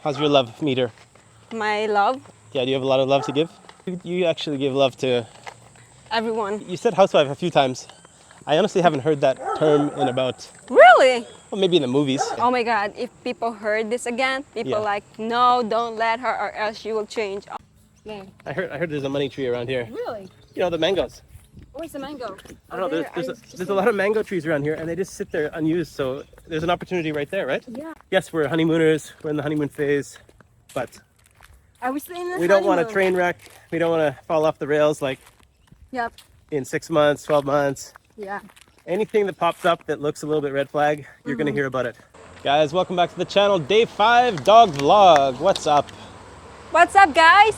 How's your love meter? My love, Yeah, do you have a lot of love to give? You actually give love to... everyone. You said housewife a few times. I honestly haven't heard that term in about, Really? well, maybe in the movies. Oh my God, if people heard this again, people Yeah. like, no, don't let her or else she will change. There. I heard there's a money tree around here. Really? You know, the mangoes. Where's the mango? I don't know, there's a lot of mango trees around here and they just sit there unused, so there's an opportunity right there, right? Yeah. Yes, we're honeymooners, we're in the honeymoon phase, but Are we still in the we don't want a honeymoon? train wreck, we don't want to fall off the rails like Yep. in 6 months, 12 months. Yeah. Anything that pops up that looks a little bit red flag, you're gonna hear about it. Guys, welcome back to the channel. Day 5 dog vlog. What's up? What's up, guys?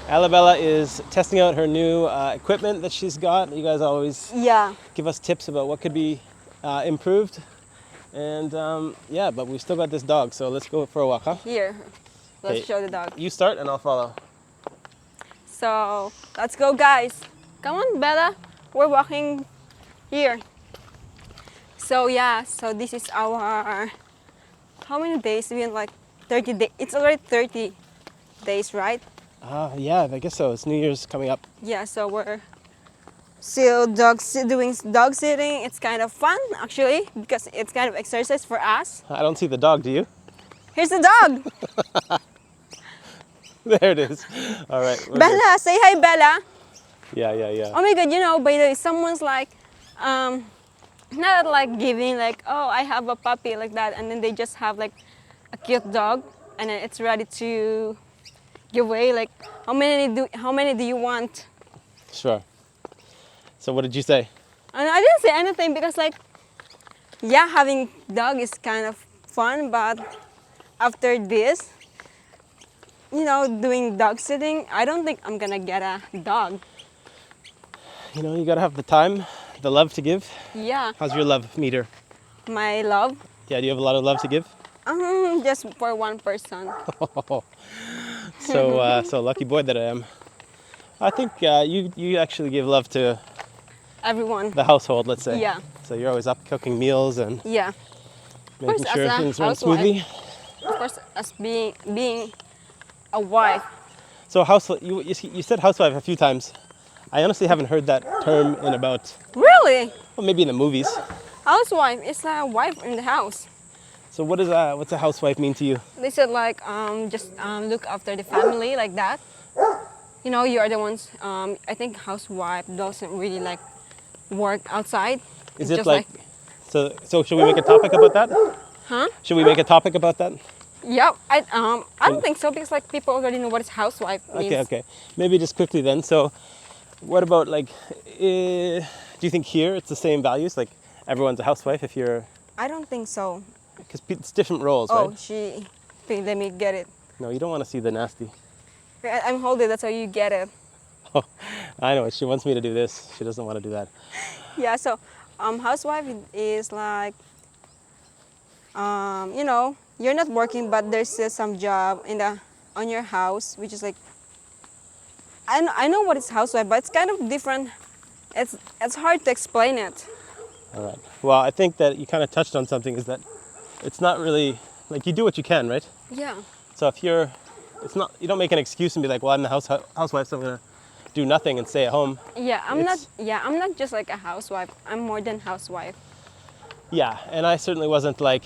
Alabella is testing out her new equipment that she's got. You guys always Yeah. give us tips about what could be improved. And yeah, but we've still got this dog, so let's go for a walk, huh? Here. Let's Okay. show the dog. You start and I'll follow. So, let's go, guys. Come on, Bella. We're walking here. So, yeah. So, this is our... How many days? Been like 30 days. It's already 30 days, right? Yeah, I guess so. It's New Year's coming up. Yeah, so we're still doing dog sitting. It's kind of fun, actually, because it's kind of exercise for us. I don't see the dog, do you? Here's the dog. There it is. All right. we're good. Bella, say hi, Bella. Yeah. Oh my God, you know, by the way, someone's like, not like giving like, oh, I have a puppy like that, and then they just have like a cute dog, and then it's ready to give away. Like, how many do you want? Sure. So what did you say? And I didn't say anything because like, yeah, having dog is kind of fun, but after this, you know, doing dog sitting, I don't think I'm gonna get a dog. You know, you gotta have the time, the love to give. Yeah, How's your love meter? my love, Yeah, do you have a lot of love to give? just for one person. So lucky boy that I am. I think you actually give love to Everyone. the household, let's say. Yeah. So you're always up cooking meals and Yeah, making course, sure as a things run housewife. smoothly. of course, as being a wife. So you said housewife a few times. I honestly haven't heard that term in about, Really, well, maybe in the movies. housewife is a wife in the house. So what's a housewife mean to you? They said like just look after the family like that. You know, you are the ones. I think housewife doesn't really like work outside. Is It's it just like, so should we make a topic about that? huh? Should we make a topic about that? Yeah, I don't think so because like people already know what is housewife means. Okay. Maybe just quickly then. So what about like, do you think here it's the same values? Like everyone's a housewife if you're, I don't think so. because it's different roles, Oh, right? okay, let me get it. No, you don't want to see the nasty. I'm holding. That's how you get it. Oh, I know. She wants me to do this. She doesn't want to do that. Yeah. So, housewife is like, you know, you're not working, but there's still some job on your house, which is like, I know what is housewife, but it's kind of different. It's hard to explain it. All right. Well, I think that you kind of touched on something, is that it's not really, like, you do what you can, right? Yeah. So if you don't make an excuse and be like, well, I'm the housewife, so I'm going to do nothing and stay at home. Yeah. I'm It's- not. Yeah. I'm not just like a housewife. I'm more than housewife. Yeah, and I certainly wasn't like,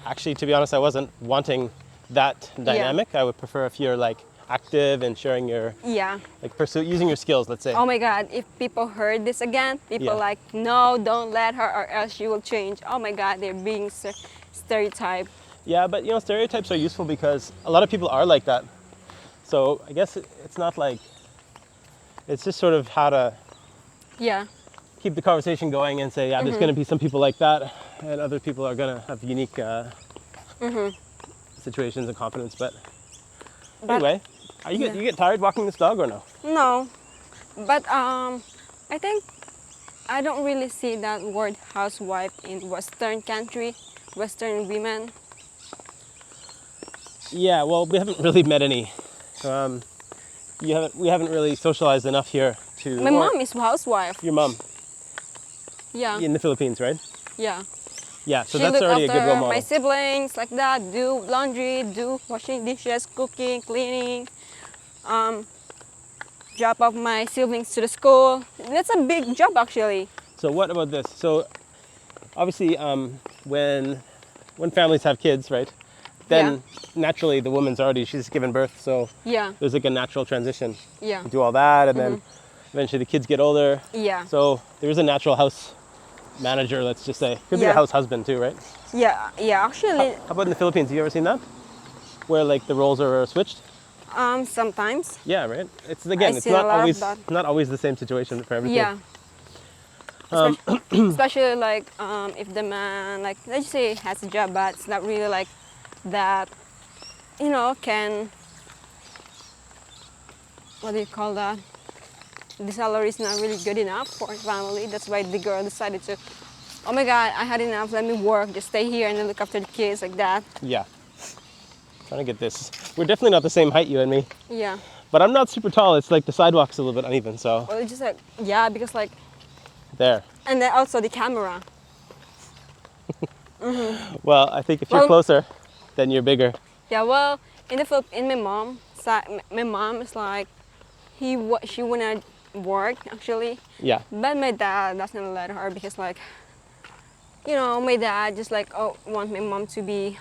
actually, to be honest, I wasn't wanting that dynamic. I would prefer if you're like active and sharing your, Yeah. like using your skills, let's say. Oh my God, if people heard this again, people Yeah. like, no, don't let her or else she will change. Oh my God, they're being stereotyped. Yeah, but you know, stereotypes are useful because a lot of people are like that. So I guess it's not like, it's just sort of how to Yeah. keep the conversation going and say, yeah, there's going to be some people like that, and other people are going to have unique situations and confidence. But anyway, you get tired walking this dog or no? No, but I think I don't really see that word housewife in Western country, Western women. Yeah, well, we haven't really met any. We haven't really socialized enough here to. My mom is housewife. Your mom Yeah, in the Philippines, right? yeah. Yeah, so She that's look already a good role after my model. siblings like that, do laundry, do washing dishes, cooking, cleaning, um, drop off my siblings to the school. That's a big job actually. So what about this? So obviously, when families have kids, right? Yeah. Then naturally the woman's already she's given birth, so Yeah. there's like a natural transition. Yeah. You do all that, and then eventually the kids get older. Yeah. So there is a natural house manager, let's just say. Could be a Yeah. house husband too, right? Yeah. Yeah. Actually, How about in the Philippines? Have you ever seen that? Where like the roles are switched? sometimes. Yeah, right. It's I again, it's seen a not lot of always that. not always the same situation for everything. Yeah. Especially like if the man like let's say has a job but it's not really like that, can what do you call that? The salary is not really good enough for a family. That's why the girl decided to, oh my God, I had enough. Let me work. Just stay here and then look after the kids like that. Yeah. Trying to get this. We're definitely not the same height, you and me. Yeah. But I'm not super tall. It's like the sidewalk's a little bit uneven, so Well, it's just like yeah, because like, there. and then also the camera. Well, I think if you're Well- closer, then you're bigger. Yeah. Well, in my mom side, my mom is like, she wanna work actually, Yeah. but my dad doesn't let her because like, my dad just like want my mom to be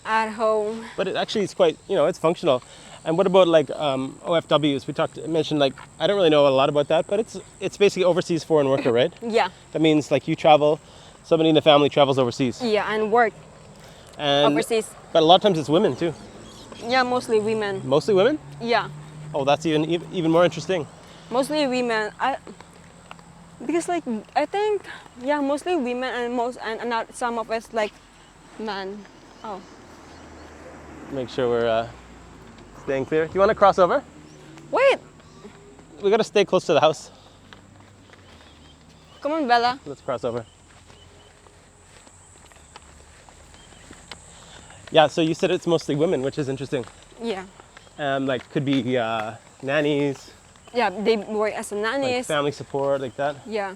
at home. But it actually is quite, it's functional. And what about like OFWs? Mentioned like I don't really know a lot about that, but it's basically overseas foreign worker, right? Yeah. That means like you travel, somebody in the family travels overseas, Yeah, and work and overseas. but a lot of times it's women too. Yeah, mostly women. Mostly women. Yeah, Oh, that's even more interesting. mostly women. Because like I think mostly women and not some of us like men. Oh, Make sure we're staying clear. Do you want to cross over? wait, We got to stay close to the house. come on, Bella. Let's cross over. Yeah, so you said it's mostly women, which is interesting. Yeah, Like could be nannies, yeah, they work as a like nannies. family support, like that. Yeah,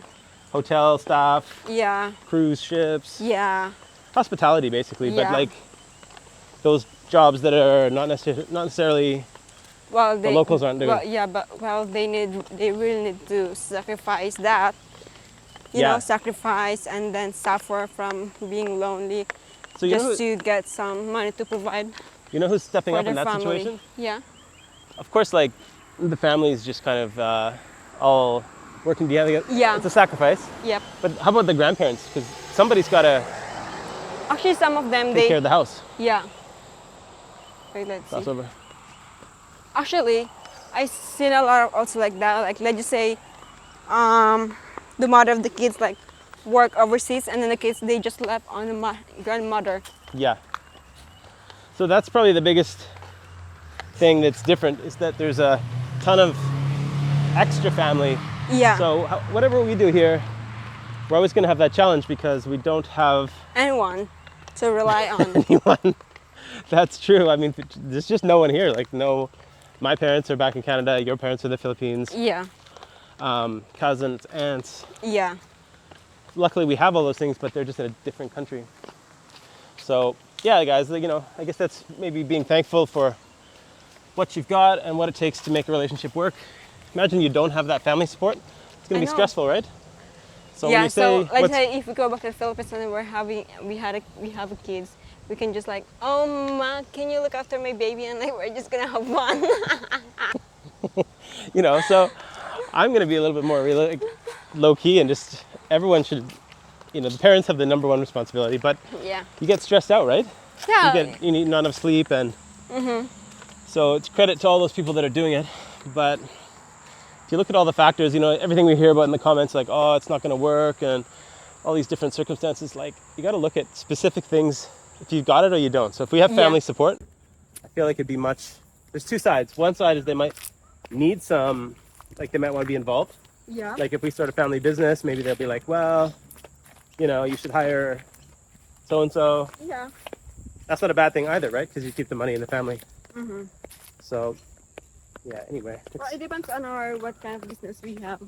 Hotel staff, yeah, cruise ships, yeah, hospitality basically. But Yeah. like those jobs that are not necessarily well, the locals aren't doing. Well, yeah, but they really need to sacrifice that. Yeah. Sacrifice and then suffer from being lonely So you know, just to get some money to provide you know who's stepping for up in their that family. situation? Yeah. Of course, like the families just kind of all working together. Yeah. It's a sacrifice. Yep. But how about the grandparents? Because somebody's got to Actually, some of them take care of the house. yeah. Wait, let's Cross see. over. Actually, I seen a lot of also like that. Like let's just say, the mother of the kids like work overseas, and then the kids they just left on the grandmother. Yeah. So that's probably the biggest thing that's different is that there's a ton of extra family. Yeah. So whatever we do here, we're always going to have that challenge because we don't have Anyone to rely on. anyone. That's true. I mean, there's just no one here. Like, no, my parents are back in Canada. Your parents are in the Philippines. Yeah. Cousins, aunts. Yeah. Luckily, we have all those things, but they're just in a different country. So, yeah, guys, I guess that's maybe being thankful for what you've got and what it takes to make a relationship work. Imagine you don't have that family support. It's going I to be know. stressful, right? So when Yeah. you say, So let's what's- say if we go back to the Philippines and we have a kids, we can just like, oh ma, can you look after my baby, and like we're just gonna have fun. so I'm going to be a little bit more low key and just everyone should, the parents have the number one responsibility, but Yeah. you get stressed out, right? Yeah. You need not enough sleep, and so it's credit to all those people that are doing it. But if you look at all the factors, everything we hear about in the comments, like, oh, it's not going to work, and all these different circumstances, like, you got to look at specific things if you've got it or you don't. So if we have family Yeah. support, I feel like it'd be there's two sides. One side is they might need they might want to be involved. Yeah. Like if we start a family business, maybe they'll be like, well, you should hire so-and-so. Yeah. That's not a bad thing either, right? Because you keep the money in the family. So, yeah, anyway. Well, it depends on what kind of business we have.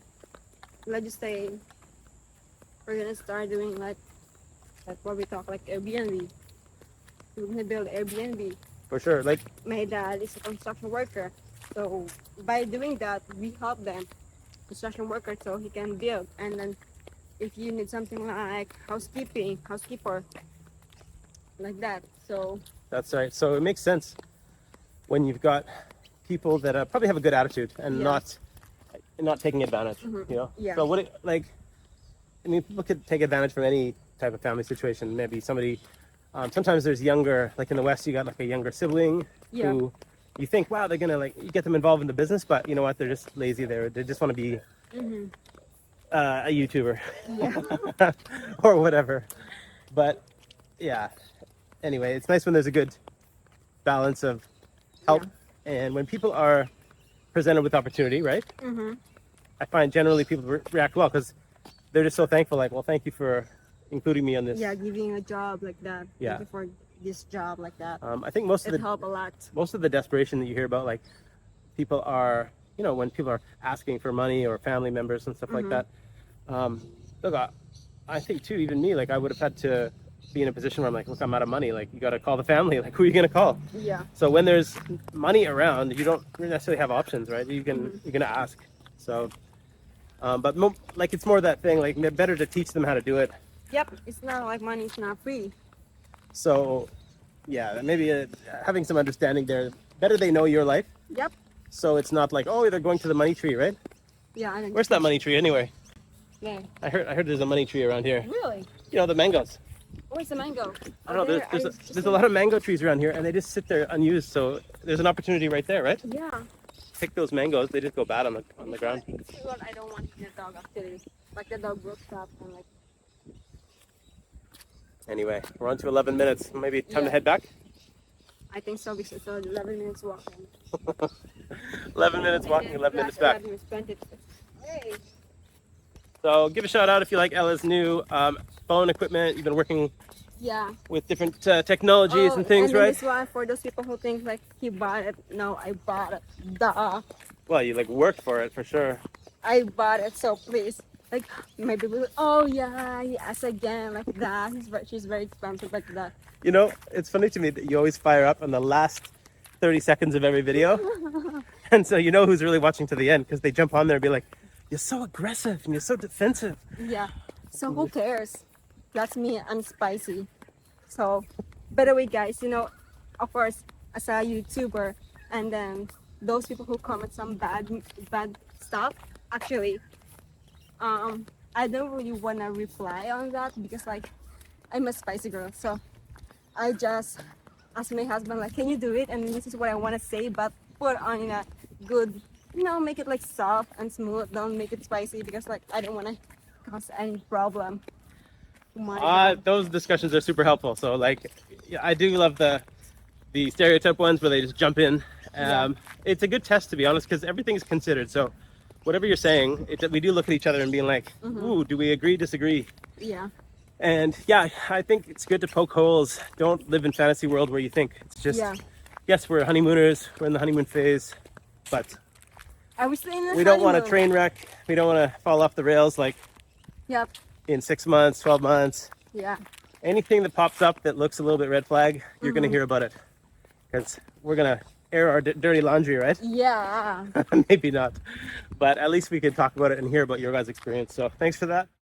Let's just say we're gonna start doing like Like what we talk, like Airbnb. We're gonna build Airbnb. For sure. Like, My dad is a construction worker, so by doing that, we help them, construction worker, so he can build. And then if you need something like housekeeper, like that. So that's right. So it makes sense when you've got people that probably have a good attitude and Yeah. not taking advantage. You know. Yeah. So what like, I mean, people could take advantage from any type of family situation. Maybe somebody. Sometimes there's younger, like in the West, you got like a younger sibling Yeah. who you think, wow, they're gonna like you get them involved in the business, but you know what? They're just lazy. They just want to be a YouTuber yeah. or whatever. But yeah. Anyway, it's nice when there's a good balance of help, and when people are presented with opportunity, right? I find generally people react well because they're just so thankful. Like, well, thank you for including me on this. Yeah, giving a job like that. Yeah. Thank you for this job like that. I think most of It helped a lot. the desperation that you hear about, like people are, you know, when people are asking for money or family members and stuff like that. Look, I think too, even me, like I would have had to be in a position where I'm like, look, I'm out of money. Like you got to call the family. Like who are you gonna call? Yeah. So when there's money around, you don't necessarily have options, right? You're gonna ask. So, but like it's more that thing. Like better to teach them how to do it. Yep. It's not like money is not free. So, yeah, maybe having some understanding there. Better they know your life. Yep. So it's not like, oh, they're going to the money tree, right? Yeah. And Where's that money tree anyway? there. I heard there's a money tree around here. Really? You know, the mangoes. Where's the mango? I don't know. There's a lot of mango trees around here, and they just sit there unused. So there's an opportunity right there, right? Yeah. Pick those mangoes. They just go bad on the ground. This is what I don't want in a dog actually. Like the dog broke up and like. Anyway, we're on to 11 minutes. Maybe time to Yeah. head back. I think so because it's 11 minutes walking. 11 minutes walking, 11 minutes back. 11 minutes, 20. Hey. So give a shout out if you like Ella's new phone equipment. You've been working Yeah. with different technologies and things, and then right? This one for those people who think like he bought it. No, I bought it. Duh. Well, you like worked for it for sure. I bought it, so please. Like my people, oh yeah, yes again, like that. She's very expensive, like that. You know, it's funny to me that you always fire up on the last 30 seconds of every video. And so you know who's really watching to the end because they jump on there and be like, you're so aggressive and you're so defensive. Yeah. So who cares? That's me. I'm spicy. So, by the way, guys, you know, of course, as a YouTuber, and then those people who comment some bad stuff, actually, I don't really wanna reply on that because like I'm a spicy girl. So I just ask my husband like, can you do it? And this is what I wanna say, but put on in a good, you know, make it like soft and smooth. Don't make it spicy because like I don't wanna cause any problem. Those discussions are super helpful. So like, yeah, I do love the stereotype ones where they just jump in. It's a good test to be honest because everything is considered. So whatever you're saying, we do look at each other and being like, ooh, do we agree, disagree? Yeah. And yeah, I think it's good to poke holes. Don't live in fantasy world where you think it's just, yes, we're honeymooners, we're in the honeymoon phase, but Are we still in the we don't want a honeymoon? train wreck. We don't want to fall off the rails like Yep. in 6 months, 12 months. Yeah. Anything that pops up that looks a little bit red flag, you're going to hear about it because we're going to air our dirty laundry, right? Yeah. Maybe not, but at least we could talk about it and hear about your guys' experience. So thanks for that.